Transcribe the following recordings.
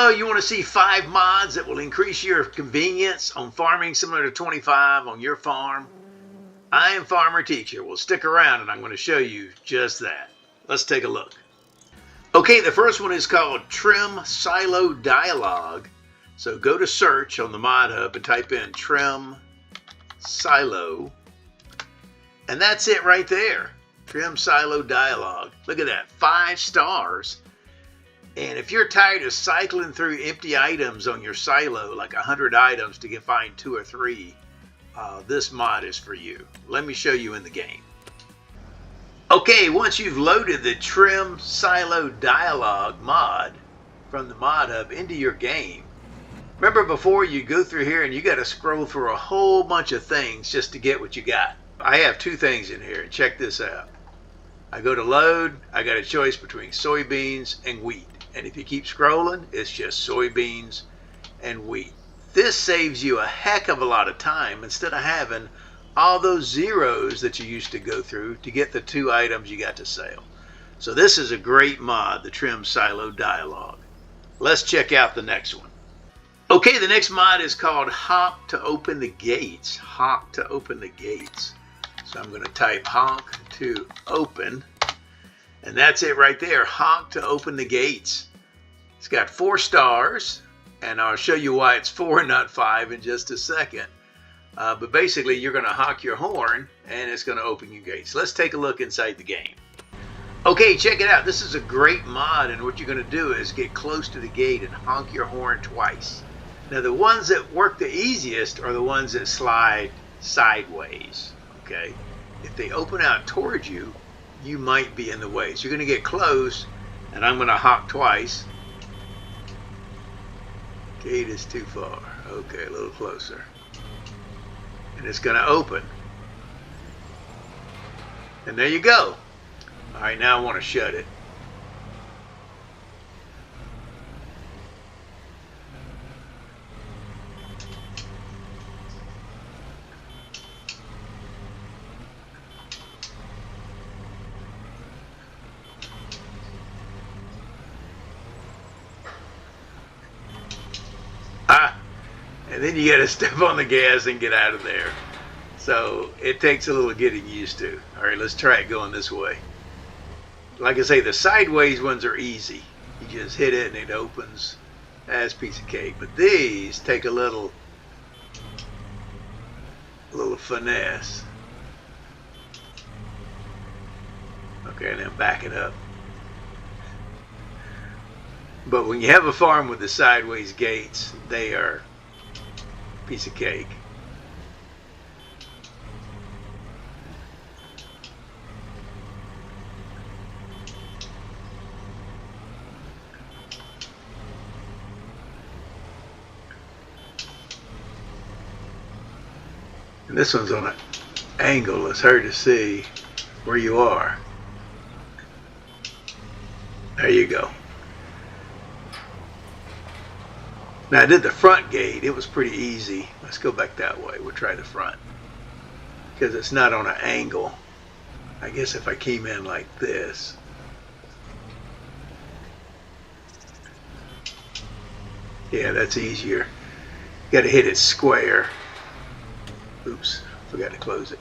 Hello, you want to see 5 mods that will increase your convenience on farming similar to 25 on your farm? I am Farmer Teacher. Well, stick around and I'm going to show you just that. Let's take a look. Okay, the first one is called Trim Silo Dialog. So go to search on the Mod Hub and type in Trim Silo. And that's it right there. Trim Silo Dialog. Look at that, 5 stars. And if you're tired of cycling through empty items on your silo, like 100 items to find 2 or 3, this mod is for you. Let me show you in the game. Okay, once you've loaded the Trim Silo Dialog mod from the Mod Hub into your game, remember before you go through here and you got to scroll through a whole bunch of things just to get what you got. I have 2 things in here. Check this out. I go to load, I got a choice between soybeans and wheat. And if you keep scrolling, it's just soybeans and wheat. This saves you a heck of a lot of time instead of having all those zeros that you used to go through to get the 2 items you got to sell. So this is a great mod, the Trim Silo Dialog. Let's check out the next one. Okay, the next mod is called Honk to open the gates. Honk to open the gates. So I'm going to type honk to open. And that's it right there, Honk to open the gates. It's got 4 stars, and I'll show you why it's 4 and not 5 in just a second. But basically, you're going to honk your horn, and it's going to open your gates. Let's take a look inside the game. Okay, check it out. This is a great mod, and what you're going to do is get close to the gate and honk your horn twice. Now, the ones that work the easiest are the ones that slide sideways, okay? If they open out towards you, you might be in the way. So you're going to get close, and I'm going to honk twice. Gate is too far. Okay, a little closer. And it's going to open. And there you go. All right, now I want to shut it. And then you got to step on the gas and get out of there. So it takes a little getting used to. All right, let's try it going this way. Like I say, the sideways ones are easy. You just hit it and it opens. That's a piece of cake. But these take a little finesse. Okay, and then back it up. But when you have a farm with the sideways gates, they are a piece of cake. And this one's on an angle. It's hard to see where you are. There you go. Now I did the front gate. It was pretty easy. Let's go back that way. We'll try the front. Because it's not on an angle. I guess if I came in like this. Yeah, that's easier. Got to hit it square. Oops, forgot to close it.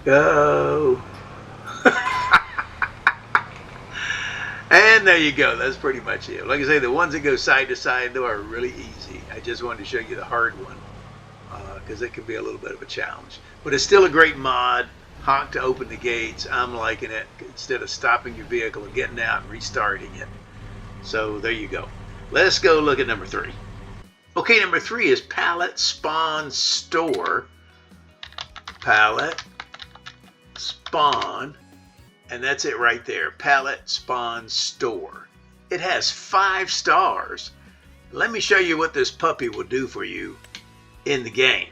Go. And there you go. That's pretty much it. Like I say, the ones that go side to side, though, are really easy. I just wanted to show you the hard one because it can be a little bit of a challenge. But it's still a great mod. Honk to open the gates. I'm liking it instead of stopping your vehicle and getting out and restarting it. So there you go. Let's go look at number 3. Okay, number 3 is Pallet Spawn Store. Pallet Spawn. And that's it right there, Pallet Spawn Store. It has 5 stars. Let me show you what this puppy will do for you in the game.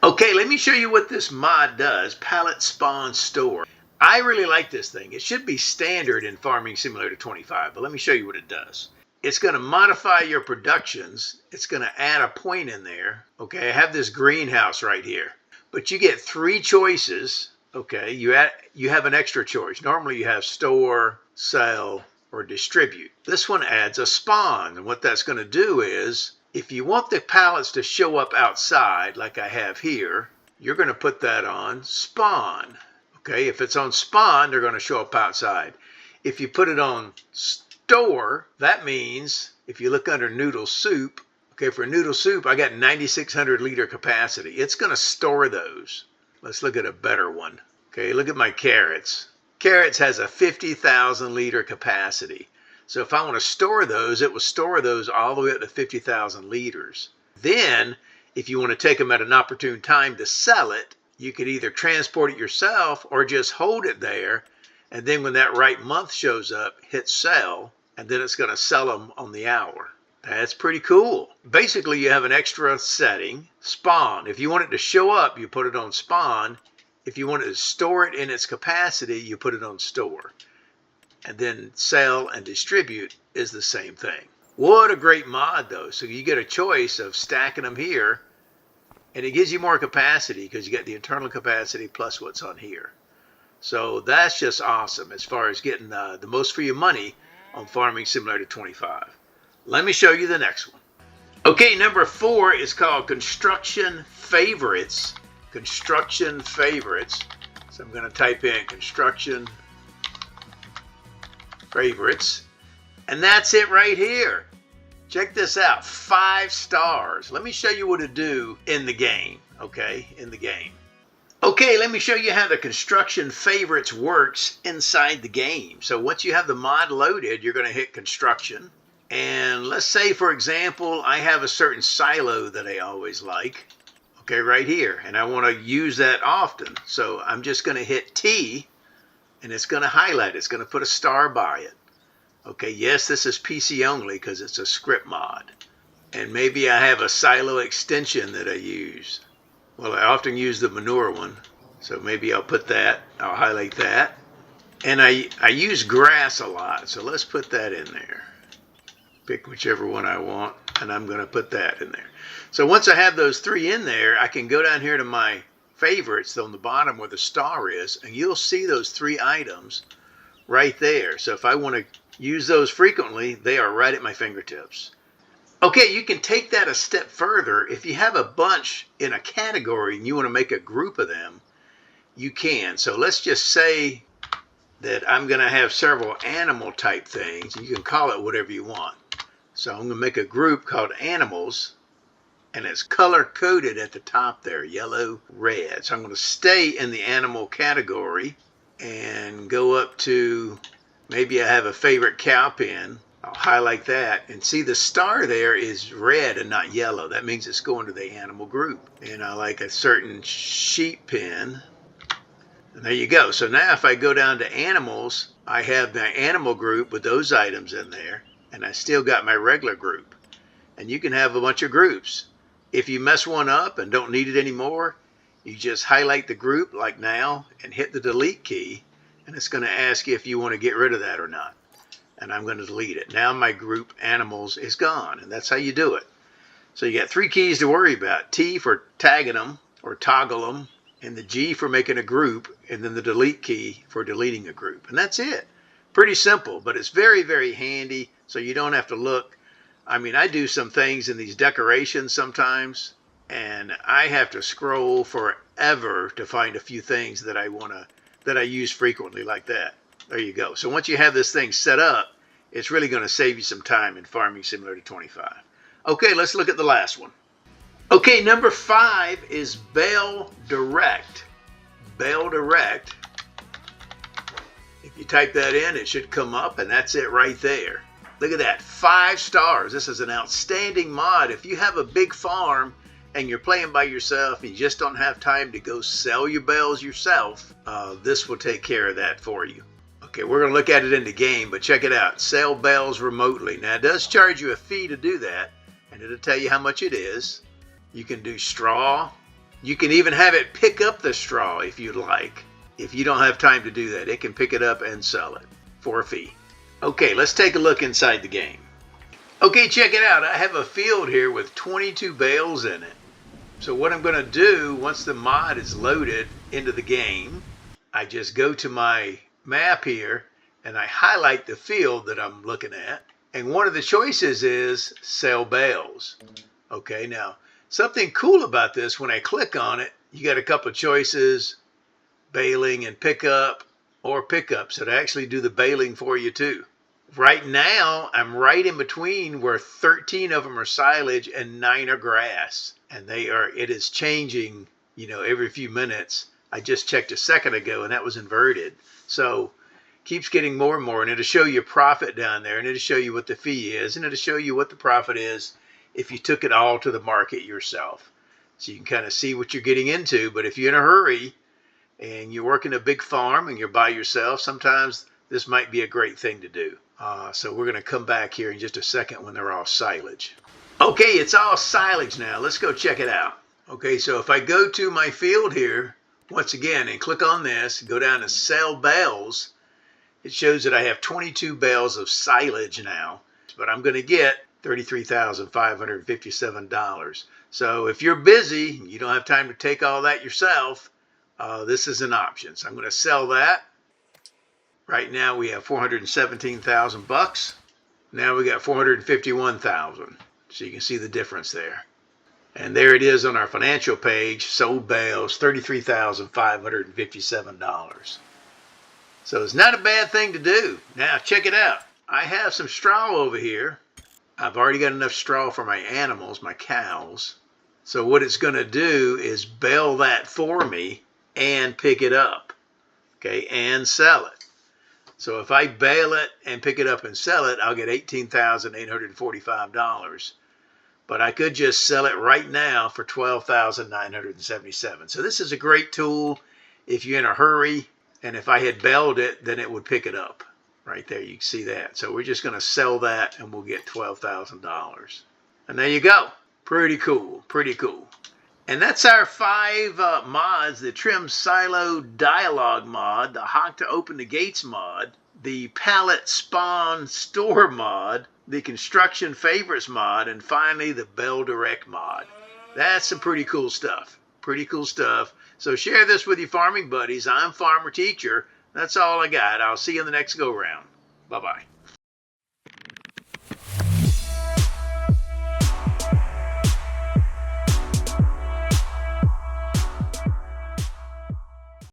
Okay, let me show you what this mod does, Pallet Spawn Store. I really like this thing. It should be standard in Farming Simulator 25, but let me show you what it does. It's going to modify your productions. It's going to add a point in there. Okay, I have this greenhouse right here. But you get 3 choices Okay, you have an extra choice. Normally you have store, sell, or distribute. This one adds a spawn, and what that's going to do is, if you want the pallets to show up outside, like I have here, you're going to put that on spawn. Okay, if it's on spawn, they're going to show up outside. If you put it on store, that means, if you look under noodle soup, okay, for noodle soup, I got 9,600 liter capacity. It's going to store those. Let's look at a better one. Okay, look at my carrots. Carrots has a 50,000 liter capacity. So if I want to store those, it will store those all the way up to 50,000 liters. Then, if you want to take them at an opportune time to sell it, you could either transport it yourself or just hold it there. And then when that right month shows up, hit sell, and then it's going to sell them on the hour. That's pretty cool. Basically, you have an extra setting, spawn. If you want it to show up, you put it on spawn. If you want to store it in its capacity, you put it on store. And then sell and distribute is the same thing. What a great mod, though. So you get a choice of stacking them here, and it gives you more capacity because you get the internal capacity plus what's on here. So that's just awesome as far as getting the most for your money on Farming Simulator 25. Let me show you the next one. Okay, number 4 is called Construction Favorites. Construction Favorites. So I'm going to type in Construction Favorites. And that's it right here. Check this out. 5 stars. Let me show you what to do in the game. Okay, in the game. Okay, let me show you how the Construction Favorites works inside the game. So once you have the mod loaded, you're going to hit Construction. And let's say, for example, I have a certain silo that I always like. Okay, right here. And I want to use that often. So I'm just going to hit T, and it's going to highlight it. It's going to put a star by it. Okay, yes, this is PC only because it's a script mod. And maybe I have a silo extension that I use. Well, I often use the manure one. So maybe I'll put that. I'll highlight that. And I use grass a lot. So let's put that in there. Pick whichever one I want, and I'm going to put that in there. So once I have those 3 in there, I can go down here to my favorites on the bottom where the star is, and you'll see those 3 items right there. So if I want to use those frequently, they are right at my fingertips. Okay, you can take that a step further. If you have a bunch in a category and you want to make a group of them, you can. So let's just say that I'm going to have several animal type things. You can call it whatever you want. So I'm going to make a group called animals, and it's color coded at the top there, yellow, red. So I'm going to stay in the animal category and go up to, maybe I have a favorite cow pen. I'll highlight that and see the star there is red and not yellow. That means it's going to the animal group. And I like a certain sheep pen. And there you go. So now if I go down to animals, I have my animal group with those items in there. And I still got my regular group. And you can have a bunch of groups. If you mess one up and don't need it anymore, you just highlight the group like now and hit the delete key. And it's going to ask you if you want to get rid of that or not. And I'm going to delete it. Now my group animals is gone. And that's how you do it. So you got 3 keys to worry about. T for tagging them or toggle them. And the G for making a group. And then the delete key for deleting a group. And that's it. Pretty simple, but it's very, very handy. So you don't have to look. I mean, I do some things in these decorations sometimes. And I have to scroll forever to find a few things that I use frequently like that. There you go. So once you have this thing set up, it's really going to save you some time in Farming Simulator 25. Okay, let's look at the last one. Okay, number 5 is Bale Direct. Bale Direct. If you type that in, it should come up, and that's it right there. Look at that, 5 stars. This is an outstanding mod. If you have a big farm and you're playing by yourself and you just don't have time to go sell your bales yourself, this will take care of that for you. Okay, we're going to look at it in the game, but check it out. Sell bales remotely. Now, it does charge you a fee to do that, and it'll tell you how much it is. You can do straw. You can even have it pick up the straw if you'd like. If you don't have time to do that, it can pick it up and sell it for a fee. Okay, let's take a look inside the game. Okay, check it out. I have a field here with 22 bales in it. So what I'm going to do once the mod is loaded into the game, I just go to my map here and I highlight the field that I'm looking at. And one of the choices is sell bales. Okay, now something cool about this, when I click on it, you got a couple of choices, baling and pickup, or pickups that actually do the baling for you too. Right now, I'm right in between where 13 of them are silage and 9 are grass. And it is changing, every few minutes. I just checked a second ago and that was inverted. So keeps getting more and more, and it'll show you profit down there, and it'll show you what the fee is, and it'll show you what the profit is if you took it all to the market yourself. So you can kind of see what you're getting into. But if you're in a hurry and you're working a big farm and you're by yourself, sometimes this might be a great thing to do. So we're going to come back here in just a second when they're all silage. Okay, it's all silage now. Let's go check it out. Okay, so if I go to my field here, once again, and click on this, go down to sell bales, it shows that I have 22 bales of silage now, but I'm going to get $33,557. So if you're busy, you don't have time to take all that yourself, this is an option. So I'm going to sell that. Right now we have 417,000 bucks. Now we got 451,000. So you can see the difference there. And there it is on our financial page, sold bales, $33,557. So it's not a bad thing to do. Now check it out. I have some straw over here. I've already got enough straw for my animals, my cows. So what it's going to do is bale that for me and pick it up, okay, and sell it. So if I bale it and pick it up and sell it, I'll get $18,845. But I could just sell it right now for $12,977. So this is a great tool if you're in a hurry. And if I had baled it, then it would pick it up. Right there, you can see that. So we're just going to sell that and we'll get $12,000. And there you go. Pretty cool, pretty cool. And that's our 5 mods: the Trim Silo Dialog mod, the Honk to Open the Gates mod, the Pallet Spawn Store mod, the Construction Favorites mod, and finally the Bale Direct mod. That's some pretty cool stuff. Pretty cool stuff. So share this with your farming buddies. I'm Farmer Teacher. That's all I got. I'll see you in the next go-round. Bye-bye.